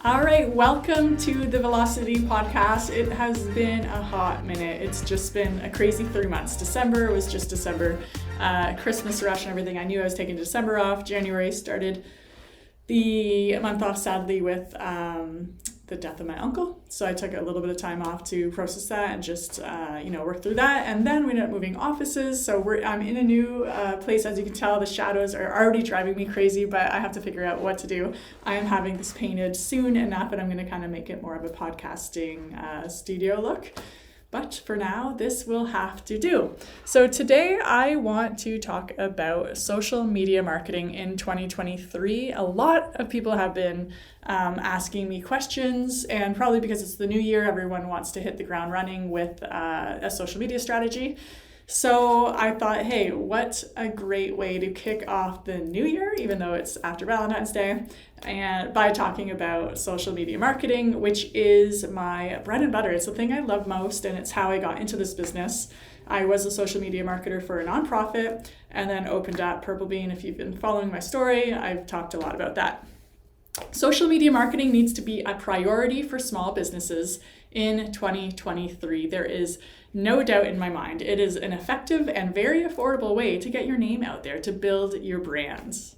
All right, welcome to the Velocity podcast. It has been a hot minute. It's just been a crazy 3 months. December was just December, Christmas rush and everything. I knew I was taking December off. January started the month off sadly with the death of my uncle. So I took a little bit of time off to process that and just work through that. And then we ended up moving offices. So I'm in a new place. As you can tell, the shadows are already driving me crazy, but I have to figure out what to do. I am having this painted soon enough, and I'm going to kind of make it more of a podcasting studio look. But for now, this will have to do. So today I want to talk about social media marketing in 2023. A lot of people have been asking me questions, and probably because it's the new year, everyone wants to hit the ground running with a social media strategy. So I thought, hey, what a great way to kick off the new year, even though it's after Valentine's Day, and by talking about social media marketing, which is my bread and butter. It's the thing I love most, and it's how I got into this business. I was a social media marketer for a nonprofit and then opened up Purple Bean. If you've been following my story, I've talked a lot about that. Social media marketing needs to be a priority for small businesses in 2023. There is no doubt in my mind. It is an effective and very affordable way to get your name out there, to build your brands.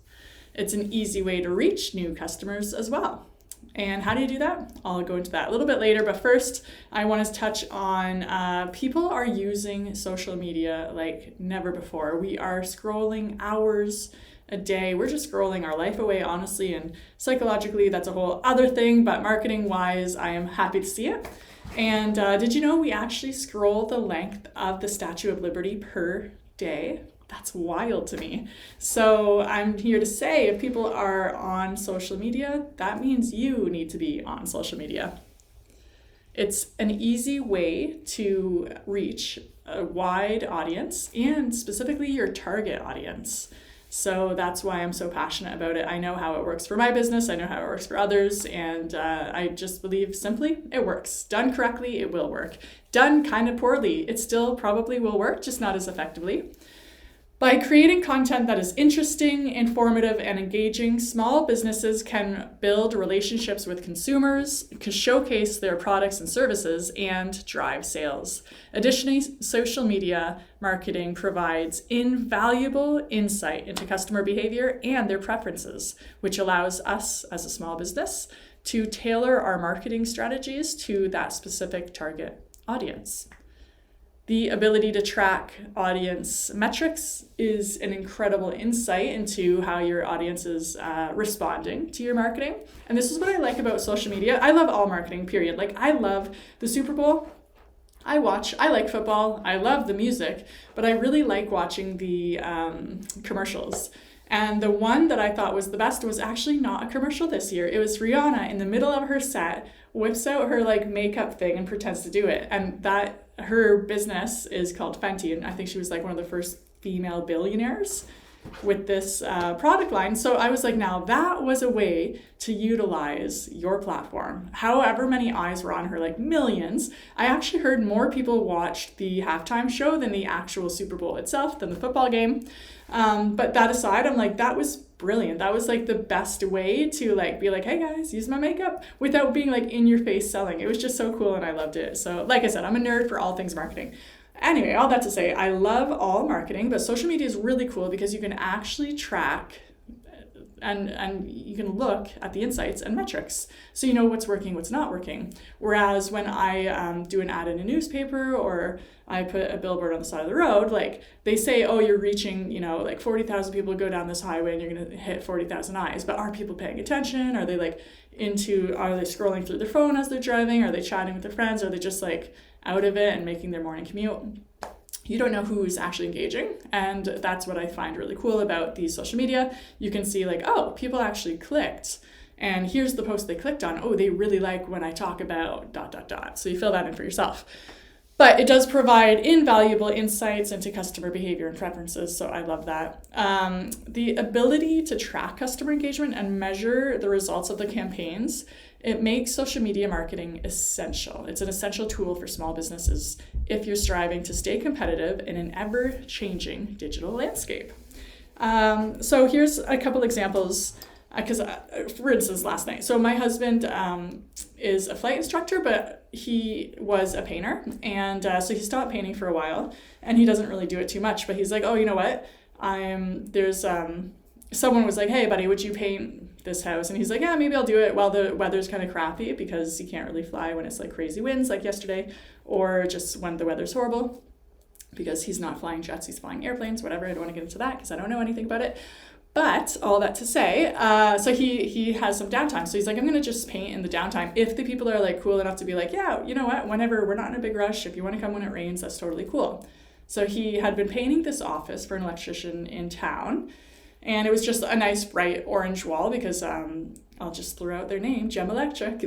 It's an easy way to reach new customers as well. And how do you do that? I'll go into that a little bit later, but first I want to touch on people are using social media like never before. We are scrolling hours a day. We're just scrolling our life away, honestly, and psychologically that's a whole other thing, but marketing wise, I am happy to see it. And did you know we actually scroll the length of the Statue of Liberty per day? That's wild to me. So I'm here to say if people are on social media, that means you need to be on social media. It's an easy way to reach a wide audience and specifically your target audience. So that's why I'm so passionate about it. I know how it works for my business. I know how it works for others. And I just believe simply it works. Done correctly, it will work. Done kind of poorly, it still probably will work, just not as effectively. By creating content that is interesting, informative, and engaging, small businesses can build relationships with consumers, can showcase their products and services, and drive sales. Additionally, social media marketing provides invaluable insight into customer behavior and their preferences, which allows us as a small business to tailor our marketing strategies to that specific target audience. The ability to track audience metrics is an incredible insight into how your audience is responding to your marketing. And this is what I like about social media. I love all marketing, period. Like, I love the Super Bowl. I like football. I love the music, but I really like watching the commercials. And the one that I thought was the best was actually not a commercial this year. It was Rihanna in the middle of her set, whips out her like makeup thing and pretends to do it. And that her business is called Fenty. And I think she was like one of the first female billionaires with this product line. So I was like, now that was a way to utilize your platform. However many eyes were on her, like millions. I actually heard more people watched the halftime show than the actual Super Bowl itself, than the football game. But that aside, I'm like, that was brilliant. That was like the best way to like be like, hey guys, use my makeup, without being like in your face selling. It was just so cool and I loved it. So like I said, I'm a nerd for all things marketing. Anyway, all that to say, I love all marketing, but social media is really cool because you can actually track and you can look at the insights and metrics. So you know what's working, what's not working. Whereas when I do an ad in a newspaper or I put a billboard on the side of the road, like they say, oh, you're reaching, like 40,000 people go down this highway and you're going to hit 40,000 eyes. But are people paying attention? Are they are they scrolling through their phone as they're driving? Are they chatting with their friends? Are they just like out of it and making their morning commute? You don't know who's actually engaging. And that's what I find really cool about these social media. You can see like, oh, people actually clicked. And here's the post they clicked on. Oh, they really like when I talk about ... So you fill that in for yourself. But it does provide invaluable insights into customer behavior and preferences, so I love that. The ability to track customer engagement and measure the results of the campaigns, it makes social media marketing essential. It's an essential tool for small businesses if you're striving to stay competitive in an ever-changing digital landscape. So here's a couple examples because for instance, last night. So my husband is a flight instructor, but he was a painter. And so he stopped painting for a while, and he doesn't really do it too much. But he's like, oh, you know what? Someone was like, hey, buddy, would you paint this house? And he's like, yeah, maybe I'll do it while the weather's kind of crappy, because you can't really fly when it's like crazy winds like yesterday, or just when the weather's horrible, because he's not flying jets, he's flying airplanes, whatever. I don't want to get into that because I don't know anything about it. But all that to say, so he has some downtime. So he's like, I'm going to just paint in the downtime. If the people are like cool enough to be like, yeah, you know what, whenever, we're not in a big rush. If you want to come when it rains, that's totally cool. So he had been painting this office for an electrician in town. And it was just a nice bright orange wall because I'll just throw out their name, Gem Electric.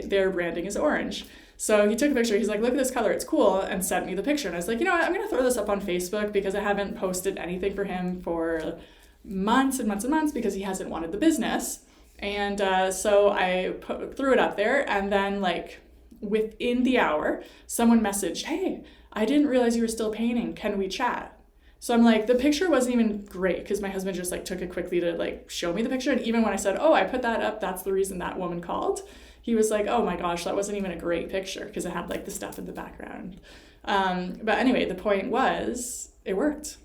Their branding is orange. So he took a picture. He's like, look at this color. It's cool. And sent me the picture. And I was like, you know what? I'm going to throw this up on Facebook because I haven't posted anything for him for months and months and months because he hasn't wanted the business. And so I threw it up there. And then like within the hour, someone messaged, hey, I didn't realize you were still painting. Can we chat? So I'm like, the picture wasn't even great because my husband just like took it quickly to like show me the picture. And even when I said, oh, I put that up, that's the reason that woman called, he was like, oh my gosh, that wasn't even a great picture because it had like the stuff in the background. But anyway, the point was it worked.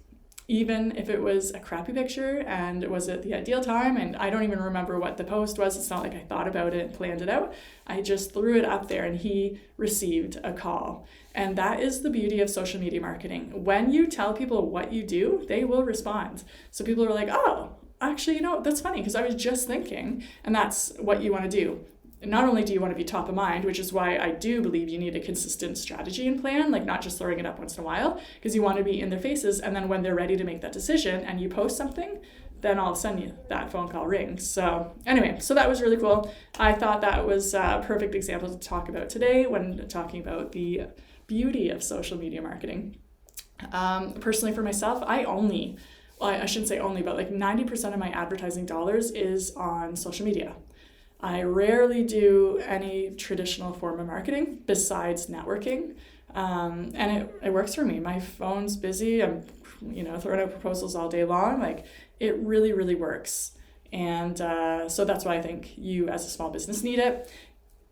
Even if it was a crappy picture and it was at the ideal time, and I don't even remember what the post was. It's not like I thought about it and planned it out. I just threw it up there and he received a call. And that is the beauty of social media marketing. When you tell people what you do, they will respond. So people are like, oh, actually, you know, that's funny because I was just thinking, and that's what you want to do. Not only do you want to be top of mind, which is why I do believe you need a consistent strategy and plan, like not just throwing it up once in a while, because you want to be in their faces. And then when they're ready to make that decision and you post something, then all of a sudden that phone call rings. So anyway, so that was really cool. I thought that was a perfect example to talk about today when talking about the beauty of social media marketing. Personally for myself, I shouldn't say only, but like 90% of my advertising dollars is on social media. I rarely do any traditional form of marketing besides networking. And it works for me. My phone's busy. I'm, throwing out proposals all day long. Like it really, really works. And so that's why I think you as a small business need it.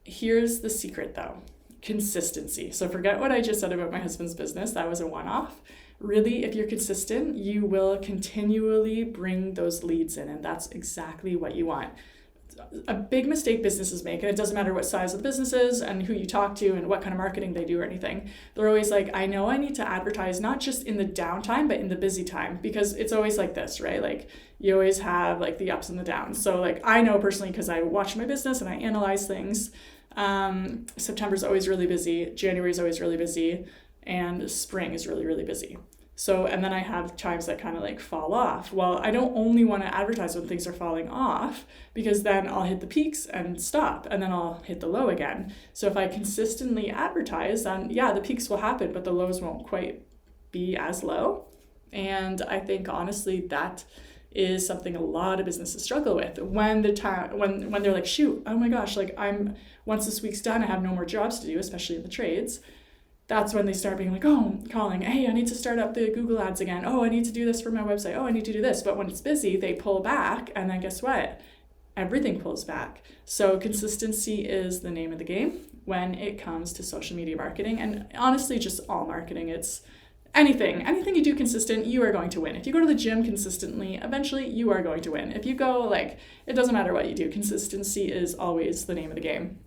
Here's the secret though, consistency. So forget what I just said about my husband's business. That was a one-off. Really, if you're consistent, you will continually bring those leads in. And that's exactly what you want. A big mistake businesses make, and it doesn't matter what size of the business is and who you talk to and what kind of marketing they do or anything. They're always like, I know I need to advertise not just in the downtime, but in the busy time, because it's always like this, right? Like you always have like the ups and the downs. So like I know personally, because I watch my business and I analyze things, September's always really busy, January is always really busy, and spring is really, really busy. So, and then I have times that kind of like fall off. Well, I don't only want to advertise when things are falling off, because then I'll hit the peaks and stop, and then I'll hit the low again. So if I consistently advertise, then yeah, the peaks will happen, but the lows won't quite be as low. And I think honestly, that is something a lot of businesses struggle with when when they're like, shoot, oh my gosh, like once this week's done, I have no more jobs to do, especially in the trades. That's when they start being like, oh, calling, hey, I need to start up the Google ads again. Oh, I need to do this for my website. Oh, I need to do this. But when it's busy, they pull back. And then guess what? Everything pulls back. So consistency is the name of the game when it comes to social media marketing. And honestly, just all marketing. It's anything you do consistent, you are going to win. If you go to the gym consistently, eventually you are going to win. If you go it doesn't matter what you do. Consistency is always the name of the game.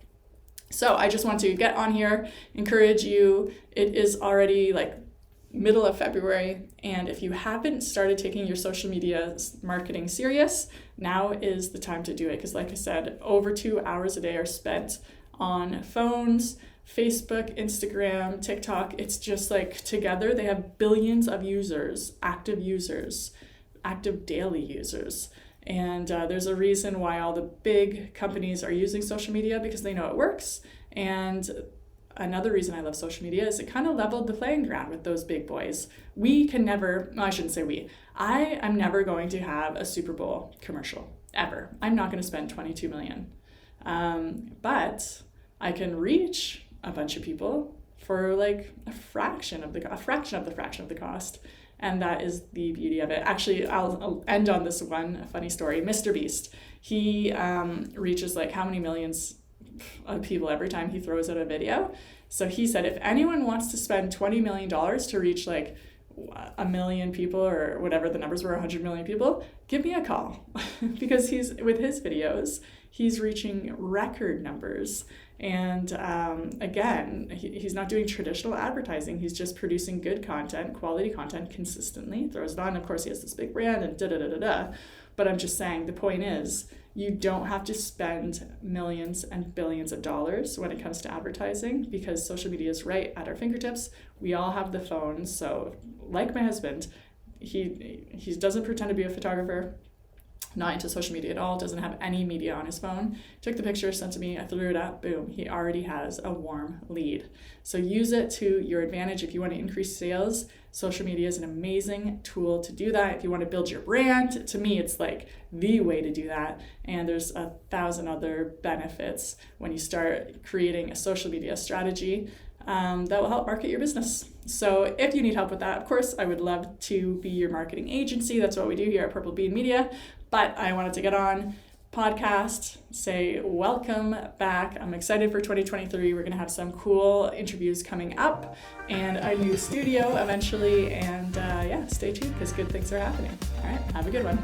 So I just want to get on here, encourage you. It is already like middle of February, and if you haven't started taking your social media marketing serious, now is the time to do it. Because like I said, over 2 hours a day are spent on phones, Facebook, Instagram, TikTok. It's just like together they have billions of users, active daily users. And there's a reason why all the big companies are using social media, because they know it works. And another reason I love social media is it kind of leveled the playing ground with those big boys. I shouldn't say we. I am never going to have a Super Bowl commercial, ever. I'm not going to spend $22 million. But I can reach a bunch of people for like a fraction of the cost. And that is the beauty of it. Actually, I'll end on this one funny story. Mr. Beast, He reaches like how many millions of people every time he throws out a video. So he said, if anyone wants to spend $20 million to reach like 1 million people or whatever the numbers were, 100 million people, give me a call. Because with his videos, he's reaching record numbers. And again, he's not doing traditional advertising. He's just producing good content, quality content consistently, throws it on. Of course, he has this big brand and da-da-da-da-da. But I'm just saying, the point is, you don't have to spend millions and billions of dollars when it comes to advertising, because social media is right at our fingertips. We all have the phone. So like my husband, he doesn't pretend to be a photographer, not into social media at all, doesn't have any media on his phone. Took the picture, sent to me, I threw it up, boom, he already has a warm lead. So use it to your advantage. If you want to increase sales, social media is an amazing tool to do that. If you want to build your brand, to me, it's like the way to do that. And there's 1,000 other benefits when you start creating a social media strategy that will help market your business. So if you need help with that, of course, I would love to be your marketing agency. That's what we do here at Purple Bean Media. But I wanted to get on podcast, say welcome back. I'm excited for 2023. We're going to have some cool interviews coming up and a new studio eventually. And yeah, stay tuned because good things are happening. All right, have a good one.